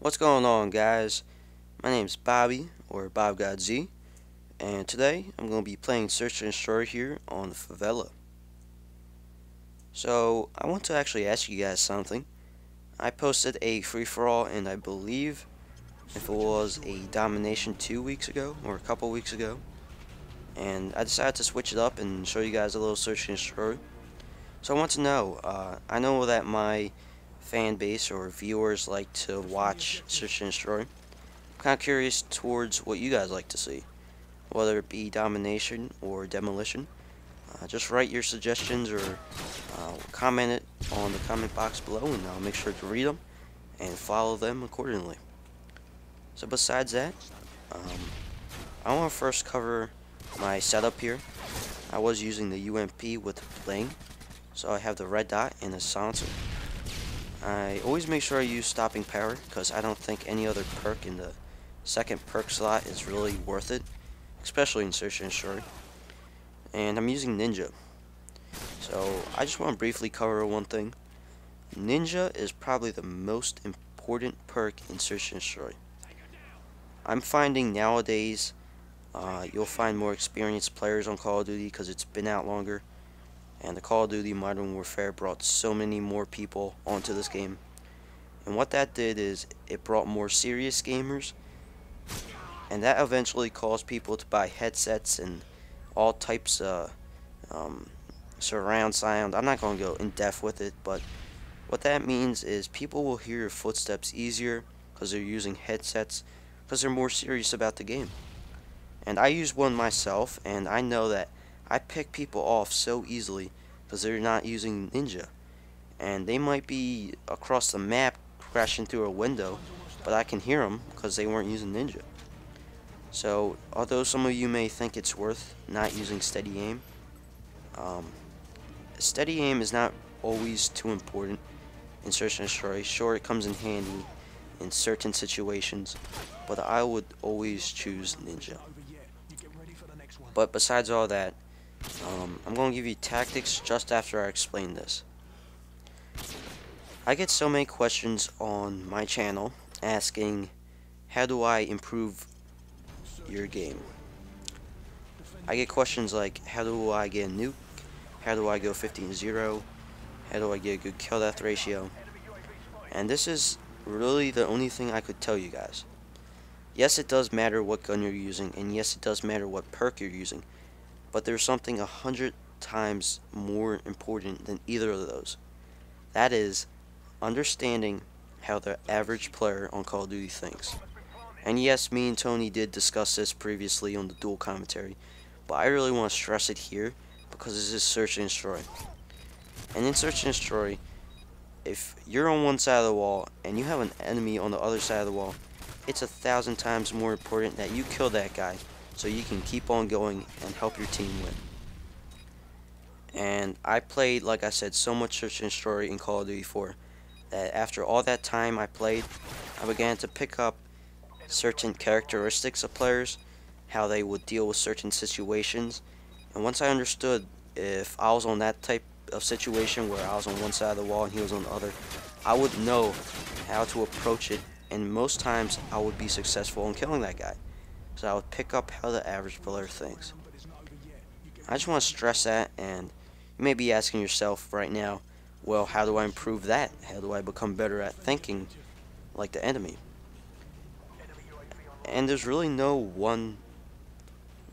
What's going on, guys? My name's Bobby, or BobGod, and today I'm going to be playing Search and Destroy here on Favela. So, I want to actually ask you guys something. I posted a free-for-all, and I believe if it was a domination 2 weeks ago, or a couple weeks ago, and I decided to switch it up and show you guys a little Search and Destroy. So I want to know, I know that my fan base or viewers like to watch Search and Destroy. I'm kind of curious towards what you guys like to see, whether it be domination or demolition. Just write your suggestions or comment it on the comment box below, and I'll make sure to read them and follow them accordingly. So besides that, I want to first cover my setup here. I was using the UMP with the bling, so I have the red dot and the silencer. I always make sure I use stopping power because I don't think any other perk in the second perk slot is really worth it, especially in Search and Destroy. And I'm using Ninja. So I just want to briefly cover one thing. Ninja is probably the most important perk in Search and Destroy. I'm finding nowadays you'll find more experienced players on Call of Duty because it's been out longer. And the Call of Duty Modern Warfare brought so many more people onto this game. And what that did is it brought more serious gamers. And that eventually caused people to buy headsets and all types of surround sound. I'm not going to go in depth with it, but what that means is people will hear your footsteps easier because they're using headsets because they're more serious about the game. And I use one myself, and I know that I pick people off so easily because they're not using Ninja. And they might be across the map crashing through a window, but I can hear them because they weren't using Ninja. So, although some of you may think it's worth not using steady aim, steady aim is not always too important in Search and Destroy. Sure, it comes in handy in certain situations, but I would always choose Ninja. But besides all that, I'm going to give you tactics just after I explain this. I get so many questions on my channel asking, how do I improve your game? I get questions like, how do I get a nuke? How do I go 15-0? How do I get a good kill death ratio? And this is really the only thing I could tell you guys. Yes, it does matter what gun you're using, and yes, it does matter what perk you're using, but there's something 100 times more important than either of those. That is understanding how the average player on Call of Duty thinks. And yes, me and Tony did discuss this previously on the dual commentary, but I really want to stress it here because this is Search and Destroy. And in Search and Destroy, if you're on one side of the wall and you have an enemy on the other side of the wall, it's 1,000 times more important that you kill that guy so you can keep on going and help your team win. And I played, like I said, so much Search and Destroy in Call of Duty 4 that after all that time I played, I began to pick up certain characteristics of players, how they would deal with certain situations. And once I understood if I was on that type of situation where I was on one side of the wall and he was on the other, I would know how to approach it, and most times I would be successful in killing that guy. So I would pick up how the average player thinks. I just want to stress that, and you may be asking yourself right now, well, how do I improve that? How do I become better at thinking like the enemy? And there's really no one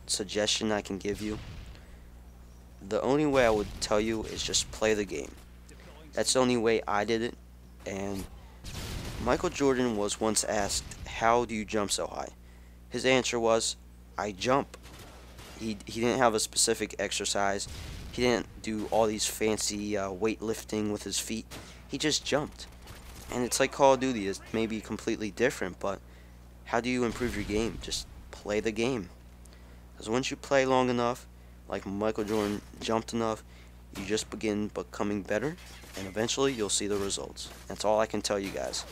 suggestion I can give you. The only way I would tell you is just play the game. That's the only way I did it. And Michael Jordan was once asked, how do you jump so high? His answer was, I jump. He didn't have a specific exercise. He didn't do all these fancy weightlifting with his feet. He just jumped. And it's like Call of Duty is maybe completely different, but how do you improve your game? Just play the game. Because once you play long enough, like Michael Jordan jumped enough, you just begin becoming better, and eventually you'll see the results. That's all I can tell you guys.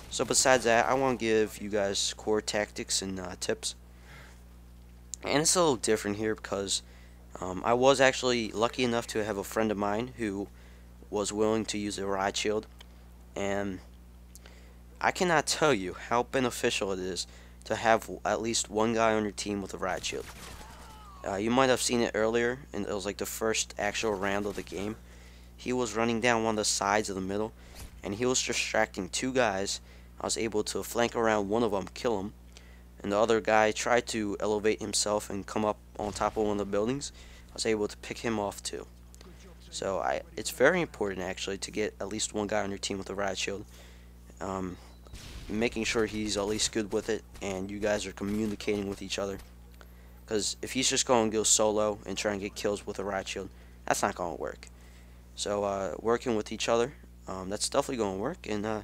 So besides that, I want to give you guys core tactics and tips. And it's a little different here because I was actually lucky enough to have a friend of mine who was willing to use a riot shield. And I cannot tell you how beneficial it is to have at least one guy on your team with a riot shield. You might have seen it earlier, and it was like the first actual round of the game. He was running down one of the sides of the middle, and he was distracting two guys. I was able to flank around one of them, kill him, and the other guy tried to elevate himself and come up on top of one of the buildings. I was able to pick him off too. So it's very important actually to get at least one guy on your team with a riot shield. Making sure he's at least good with it, and you guys are communicating with each other. Because if he's just going to go solo and try and get kills with a riot shield, that's not going to work. So working with each other, that's definitely going to work, and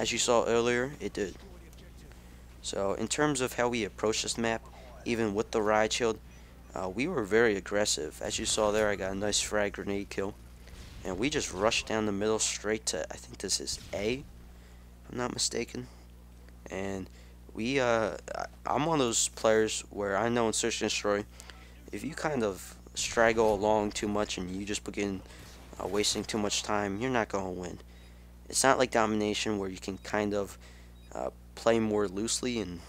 as you saw earlier, it did. So in terms of how we approach this map, even with the riot shield, we were very aggressive. As you saw there, I got a nice frag grenade kill, and we just rushed down the middle straight to, I think this is A, if I'm not mistaken. And I'm one of those players where I know in Search and Destroy, if you kind of straggle along too much and you just begin wasting too much time, you're not going to win. It's not like domination where you can kind of play more loosely and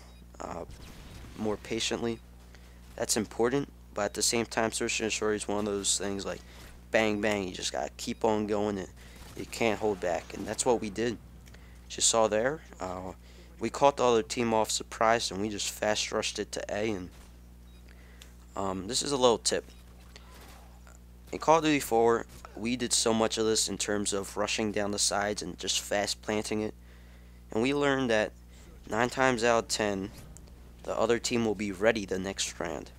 more patiently. That's important, but at the same time, Search and Destroy is one of those things like bang bang, you just gotta keep on going and you can't hold back, and that's what we did. Just saw there, we caught the other team off surprise and we just fast rushed it to A. And this is a little tip. In Call of Duty 4, we did so much of this in terms of rushing down the sides and just fast planting it, and we learned that 9 times out of 10 the other team will be ready the next round.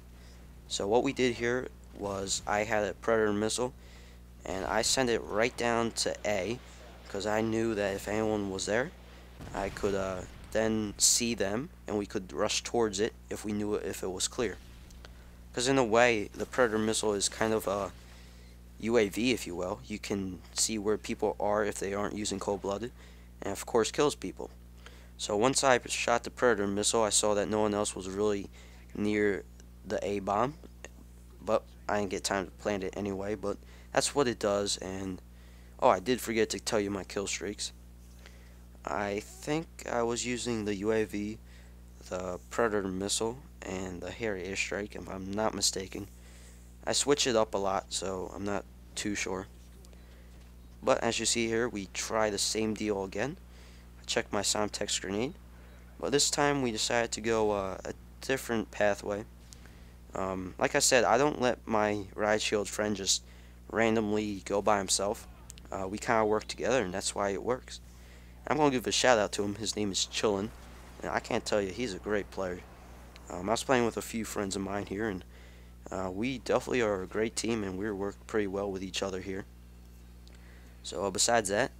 So what we did here was I had a Predator missile and I sent it right down to A, because I knew that if anyone was there, I could then see them and we could rush towards it if we knew if it was clear. Because in a way, the Predator missile is kind of a UAV, if you will. You can see where people are if they aren't using cold-blooded, and of course kills people. So once I shot the Predator missile, I saw that no one else was really near the A bomb, but I didn't get time to plant it anyway. But that's what it does. And oh, I did forget to tell you my kill streaks. I think I was using the UAV, the Predator missile, and the Harry airstrike, if I'm not mistaken. I switch it up a lot, so I'm not too sure. But as you see here, we try the same deal again. I checked my Somtex grenade, but this time we decided to go a different pathway. Like I said, I don't let my riot shield friend just randomly go by himself. We kind of work together, and that's why it works. I'm going to give a shout out to him. His name is Chillin', and I can't tell you, he's a great player. I was playing with a few friends of mine here, and we definitely are a great team, and we work pretty well with each other here. So besides that,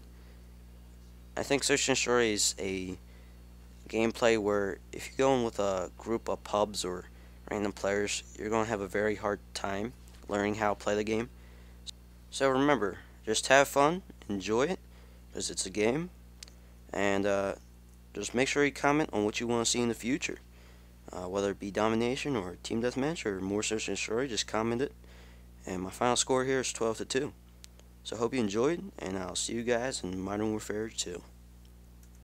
I think Search and Destroy is a gameplay where if you go in with a group of pubs or random players, you're going to have a very hard time learning how to play the game. So remember, just have fun, enjoy it, because it's a game, and just make sure you comment on what you want to see in the future. Whether it be domination or team deathmatch or more Search and Destroy, just comment it. And my final score here is 12-2. So I hope you enjoyed, and I'll see you guys in Modern Warfare 2.